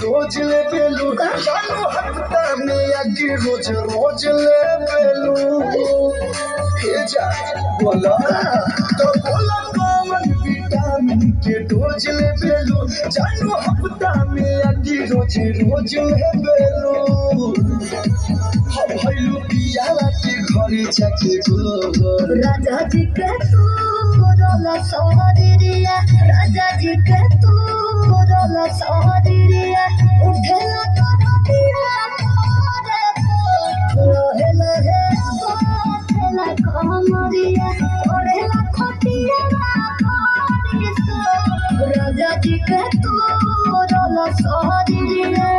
रोज ले बेलू चालू हफ्ता में आगे रोज रोज ले बेलू जा बोला तो बोला कौन विटामिन के डोज ले बेलू चालू हफ्ता में आगे रोज रोज ले बेलू हम भइलू पियाला के घरे जाके गो राजा जी के तू रोला सोहरिया राजा जी के तू रोला सोहरिया उठेला तो दिया रे लोहे लोहे उठेला कमरिया ओढ़ेला खटिया राजा जी के तू रोला सोहरिया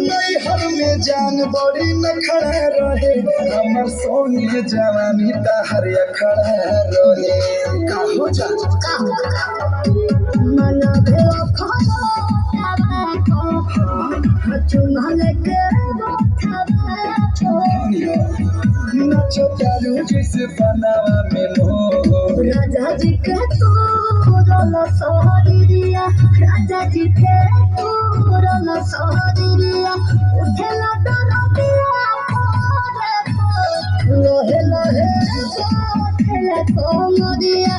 जान बड़ी न खड़ा रहे हमर सोनी जवानी तहर खड़ा रहे काहो जा मन भेलो खाना चुनल के नाचो चालू जैसे बनावा में लो राजा जी के तू रोला सोहरिया राजा जी के तू रोला सोहरिया उठेला दोनों दिया लोहे लोहे उठेला कोमरिया